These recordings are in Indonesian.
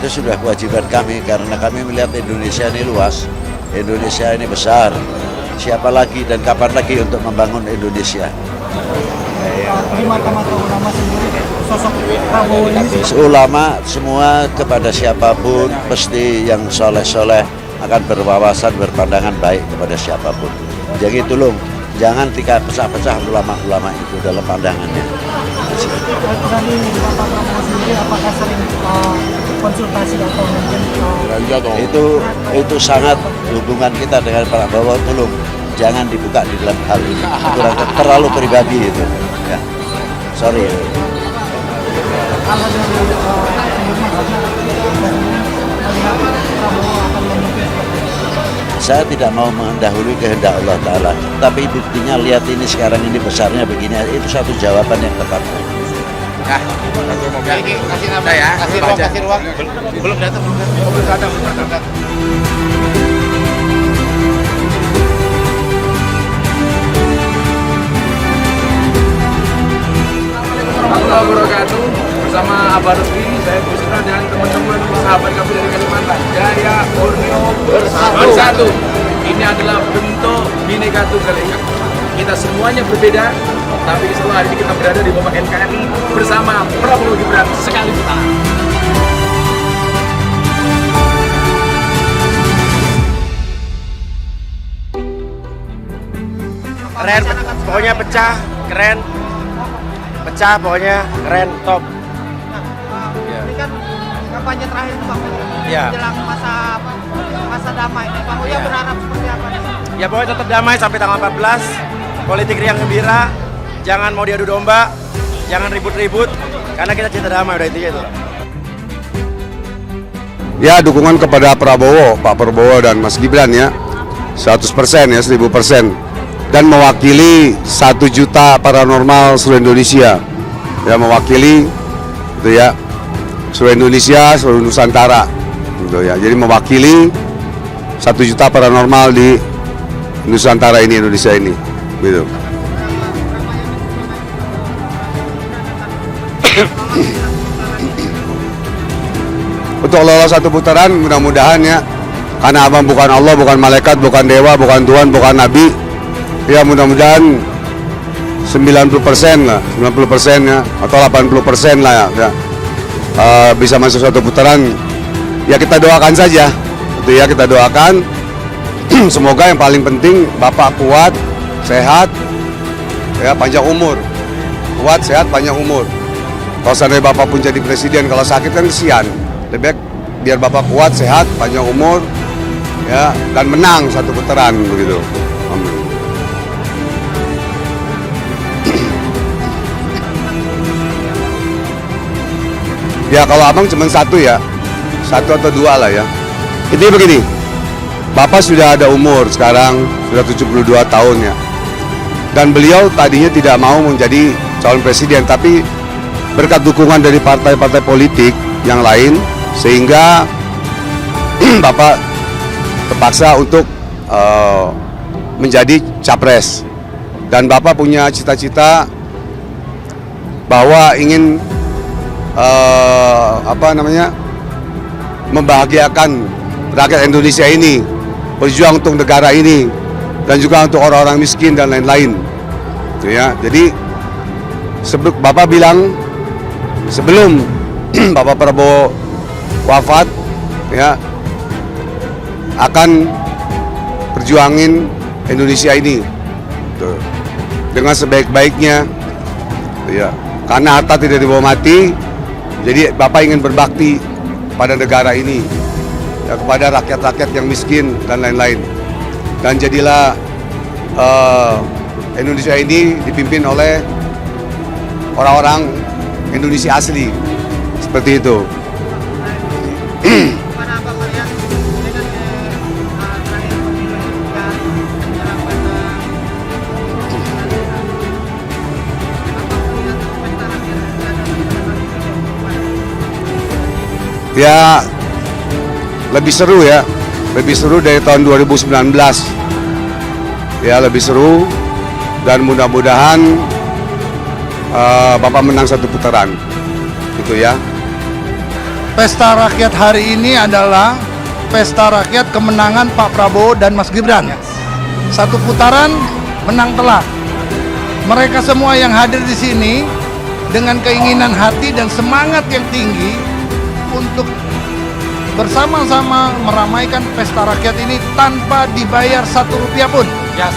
itu sudah kewajiban kami karena kami melihat Indonesia ini luas, Indonesia ini besar. Siapa lagi dan kapan lagi untuk membangun Indonesia? Di mata-mata ulama sendiri, sosok Prabowo ini Ulama semua kepada siapapun mesti yang soleh-soleh akan berwawasan, berpandangan baik kepada siapapun. Jadi tolong jangan pecah-pecah ulama-ulama itu dalam pandangannya. dari Bapak Prabowo sendiri, apakah sering konsultasi atau mungkin Itu sangat hubungan kita dengan Pak Prabowo, tolong jangan dibuka di dalam hal ini. Terlalu pribadi itu. Ya. Sorry. kalau dari melihat Prabowo akan memimpin seperti itu? Saya tidak mau mendahului kehendak Allah Ta'ala, tapi buktinya lihat ini sekarang ini besarnya begini, itu satu jawaban yang tepat. Nah, kasih nama ya, kasih ruang. Belum datang. Assalamualaikum warahmatullahi wabarakatuh. Bersama Abah Lutfi, saya beserta dengan teman-teman sahabat kami dari Kalimantan. Jaya Borneo bersatu. Ini adalah bentuk Bhinneka Tunggal Ika. Kita semuanya berbeda, tapi insya Allah hari ini kita berada di bawah NKRI bersama Prabowo Gibran sekali putaran. Keren, pokoknya pecah, keren. Pecah, pokoknya keren, top. Ini kan kampanye terakhir Bang, Ya. menjelang masa damai. Bang Uya berharap seperti apa nih? Ya pokoknya tetap damai sampai tanggal 14. Politik riang gembira, jangan mau diadu domba, jangan ribut-ribut, karena kita cinta damai, udah intinya itu. Ya, dukungan kepada Prabowo, Pak Prabowo dan Mas Gibran ya, 100% ya, 1000%. Dan mewakili 1 juta paranormal seluruh Indonesia. Ya, mewakili itu ya, seluruh Indonesia, seluruh Nusantara. Gitu ya. Jadi mewakili 1 juta paranormal di Nusantara ini, Indonesia ini. Gitu. Untuk lolos 1 putaran mudah-mudahan ya, karena abang bukan Allah, bukan malaikat, bukan dewa, bukan Tuhan, bukan Nabi, ya mudah-mudahan 90% lah, 90% ya, atau 80% lah ya, bisa masuk 1 putaran. Ya kita doakan saja, itu ya, kita doakan. Semoga yang paling penting Bapak kuat, sehat, ya panjang umur, kuat, sehat, panjang umur. Kalau seandainya Bapak pun jadi presiden, kalau sakit kan kesian. Lebih baik biar Bapak kuat, sehat, panjang umur, ya, dan menang 1 putaran begitu. Amin. Ya kalau abang cuma 1 ya, 1 atau 2 lah ya. Intinya begini, Bapak sudah ada umur sekarang, sudah 72 tahun ya. Dan beliau tadinya tidak mau menjadi calon presiden, tapi berkat dukungan dari partai-partai politik yang lain, sehingga Bapak terpaksa untuk menjadi capres. Dan Bapak punya cita-cita bahwa ingin membahagiakan rakyat Indonesia ini, berjuang untuk negara ini, dan juga untuk orang-orang miskin dan lain-lain. Ya, jadi Bapak bilang sebelum Bapak Prabowo wafat, ya, akan perjuangin Indonesia ini tuh, dengan sebaik-baiknya, ya, karena harta tidak dibawa mati. Jadi Bapak ingin berbakti pada negara ini, ya, kepada rakyat-rakyat yang miskin dan lain-lain. Dan jadilah Indonesia ini dipimpin oleh orang-orang Indonesia asli, seperti itu. Gimana Abang melihat dengan terakhir pemilu ini kan menjelang masa Ya, lebih seru ya, lebih seru dari tahun 2019. Ya, lebih seru, dan mudah-mudahan Bapak menang 1 putaran, gitu ya. Pesta rakyat hari ini adalah pesta rakyat kemenangan Pak Prabowo dan Mas Gibran. Satu putaran menang telak. Mereka semua yang hadir di sini dengan keinginan hati dan semangat yang tinggi untuk bersama-sama meramaikan pesta rakyat ini tanpa dibayar Rp1 pun. Yes.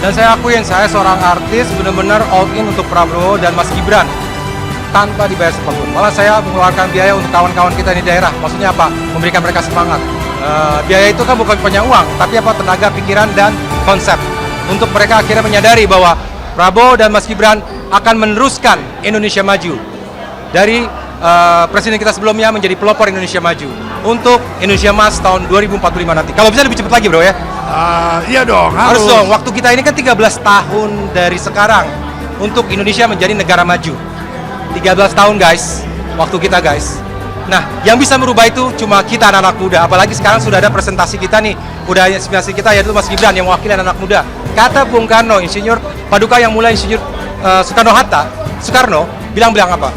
Dan saya akuin, saya seorang artis benar-benar all in untuk Prabowo dan Mas Gibran tanpa dibayar apapun. Malah saya mengeluarkan biaya untuk kawan-kawan kita di daerah. Maksudnya apa? Memberikan mereka semangat. Biaya itu kan bukan punya uang, tapi apa, tenaga, pikiran, dan konsep. Untuk mereka akhirnya menyadari bahwa Prabowo dan Mas Gibran akan meneruskan Indonesia Maju. Dari presiden kita sebelumnya menjadi pelopor Indonesia Maju untuk Indonesia Emas tahun 2045 nanti. Kalau bisa lebih cepat lagi, bro ya. Iya dong, Harus dong. Waktu kita ini kan 13 tahun dari sekarang untuk Indonesia menjadi negara maju. 13 tahun guys, waktu kita guys. Nah, yang bisa merubah itu cuma kita anak-anak muda. Apalagi sekarang sudah ada presentasi kita nih, udah inspirasi kita yaitu Mas Gibran yang mewakili anak muda. Kata Bung Karno, Insinyur Paduka yang mulai Insinyur Soekarno bilang apa?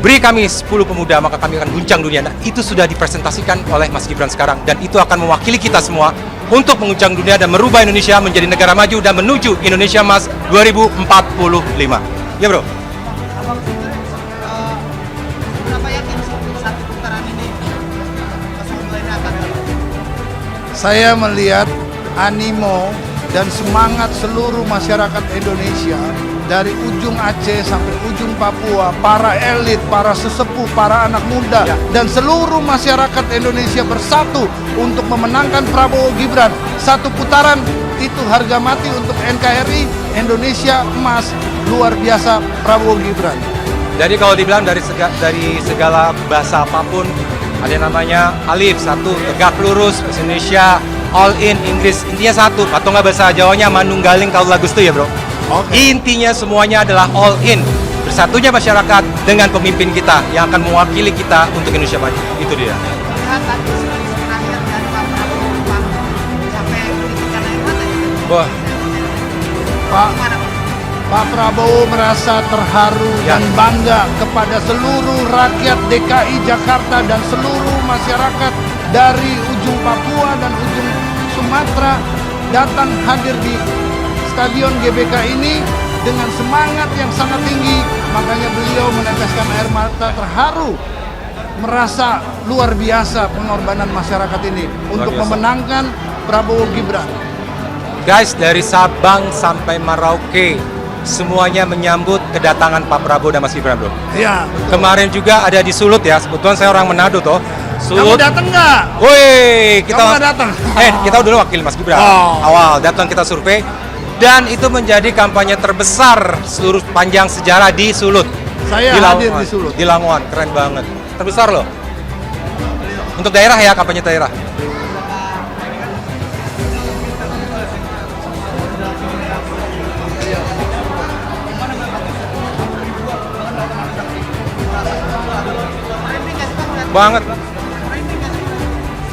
Beri kami 10 pemuda maka kami akan guncang dunia. Nah, itu sudah dipresentasikan oleh Mas Gibran sekarang dan itu akan mewakili kita semua untuk menguncang dunia dan merubah Indonesia menjadi negara maju dan menuju Indonesia Emas 2045. Ya, bro. Saya melihat animo dan semangat seluruh masyarakat Indonesia dari ujung Aceh sampai ujung Papua, para elit, para sesepuh, para anak muda, dan seluruh masyarakat Indonesia bersatu untuk memenangkan Prabowo Gibran. Satu putaran itu harga mati untuk NKRI, Indonesia Emas, luar biasa Prabowo Gibran. Jadi kalau dibilang dari segala bahasa apapun, ada yang namanya alif, satu, tegak lurus, bahasa Indonesia, all in, Inggris, intinya satu, atau nggak bahasa Jawanya manunggaling kalau lagu itu ya bro. Intinya semuanya adalah all in, bersatunya masyarakat dengan pemimpin kita yang akan mewakili kita untuk Indonesia Maju, itu dia. Wah. Pak Prabowo merasa terharu dan bangga kepada seluruh rakyat DKI Jakarta dan seluruh masyarakat dari ujung Papua dan ujung Sumatera datang hadir di Stadion GBK ini dengan semangat yang sangat tinggi. Makanya beliau meneteskan air mata terharu, merasa luar biasa pengorbanan masyarakat ini untuk memenangkan Prabowo Gibran. Guys, dari Sabang sampai Merauke semuanya menyambut kedatangan Pak Prabowo dan Mas Gibran, bro. Iya. Kemarin juga ada di Sulut ya. Kebetulan saya orang Manado toh. Kamu Sulut. datang nggak? Woi, kita nggak datang. Kita dulu wakil Mas Gibran. Awal datang kita survei dan itu menjadi kampanye terbesar seluruh panjang sejarah di Sulut. Saya hadir di Sulut. Di Langoan, keren banget. Terbesar loh. Untuk daerah ya, kampanye daerah. Banget.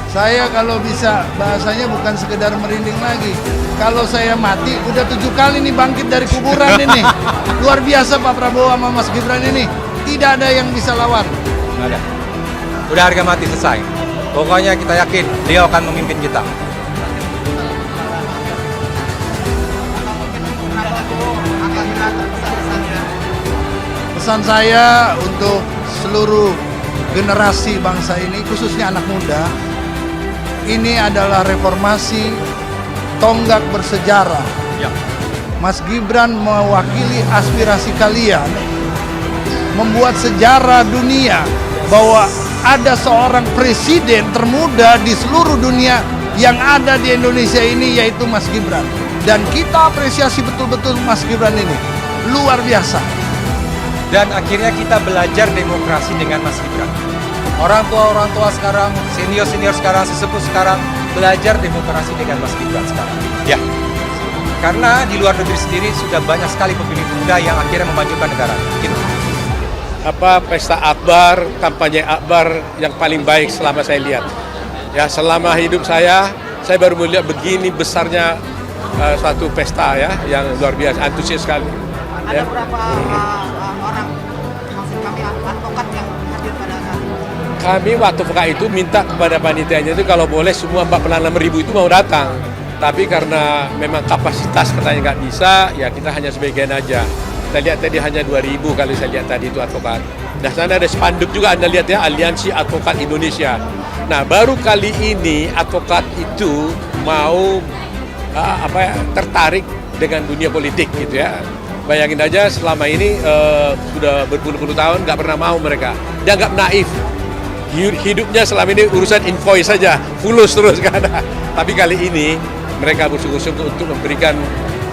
Saya kalau bisa bahasanya bukan sekedar merinding lagi. Kalau saya mati udah 7 kali nih bangkit dari kuburan ini. Luar biasa Pak Prabowo sama Mas Gibran ini. Tidak ada yang bisa lawan. Nggak ada. Udah harga mati selesai. Pokoknya kita yakin dia akan memimpin kita. Pesan saya untuk seluruh generasi bangsa ini, khususnya anak muda, ini adalah reformasi tonggak bersejarah. Ya. Mas Gibran mewakili aspirasi kalian, membuat sejarah dunia bahwa ada seorang presiden termuda di seluruh dunia yang ada di Indonesia ini, yaitu Mas Gibran. Dan kita apresiasi betul-betul Mas Gibran ini, luar biasa. Dan akhirnya kita belajar demokrasi dengan Mas Gibran. Orang tua sekarang, senior sekarang, sesepuh sekarang belajar demokrasi dengan Mas Gibran sekarang. Ya. Karena di luar negeri sendiri sudah banyak sekali pemilih muda yang akhirnya memajukan negara. Gitu. Pesta akbar, kampanye akbar yang paling baik selama saya lihat. Ya, selama hidup saya baru melihat begini besarnya suatu pesta ya yang luar biasa, antusias sekali. Ada berapa orang kami advokat yang hadir pada saat ini? Kami waktu PK itu minta kepada panitianya itu kalau boleh semua 46.000 itu mau datang. Tapi karena memang kapasitas katanya nggak bisa, ya kita hanya sebagian aja. Kita lihat tadi hanya 2.000 kalau saya lihat tadi itu advokat. Nah sana ada spanduk juga Anda lihat ya, Aliansi Advokat Indonesia. Nah baru kali ini advokat itu mau tertarik dengan dunia politik gitu ya. Bayangin aja selama ini sudah berpuluh-puluh tahun nggak pernah mau mereka. Dianggap naif. Hidupnya selama ini urusan invoice saja, fulus terus kan. Tapi kali ini mereka bersungguh-sungguh untuk memberikan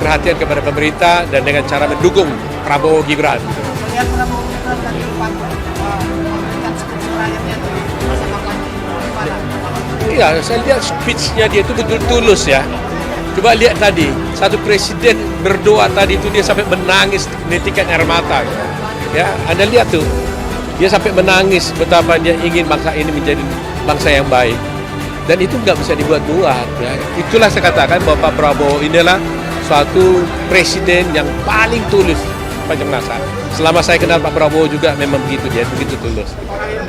perhatian kepada pemerintah dan dengan cara mendukung Prabowo Gibran. Melihat Prabowo Gibran tadi memberikan speech rakyatnya di masa kampanye, gimana? Iya, saya lihat speech-nya dia itu betul tulus ya. Coba lihat tadi, satu presiden berdoa tadi itu dia sampai menangis menitikan air mata. Ya, Anda lihat tuh, dia sampai menangis betapa dia ingin bangsa ini menjadi bangsa yang baik. Dan itu nggak bisa dibuat-buat. Ya. Itulah saya katakan bahwa Pak Prabowo inilah suatu presiden yang paling tulus sepanjang masa. Selama saya kenal Pak Prabowo juga memang begitu dia, begitu tulus. Seberapa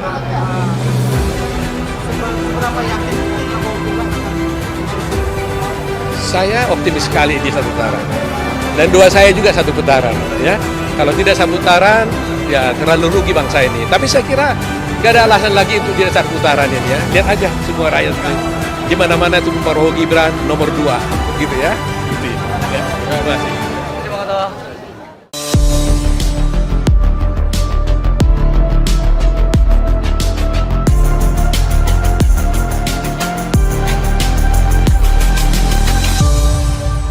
yakin Prabowo Gibran akan? Saya optimis sekali di satu putaran. Dan doa saya juga satu putaran. Ya. Kalau tidak satu putaran, ya terlalu rugi bangsa ini. Tapi saya kira nggak ada alasan lagi untuk tidak satu putaran ini ya. Lihat aja semua rakyat di mana-mana itu Prabowo Gibran nomor 2, gitu ya. Gitu ya. Terima kasih.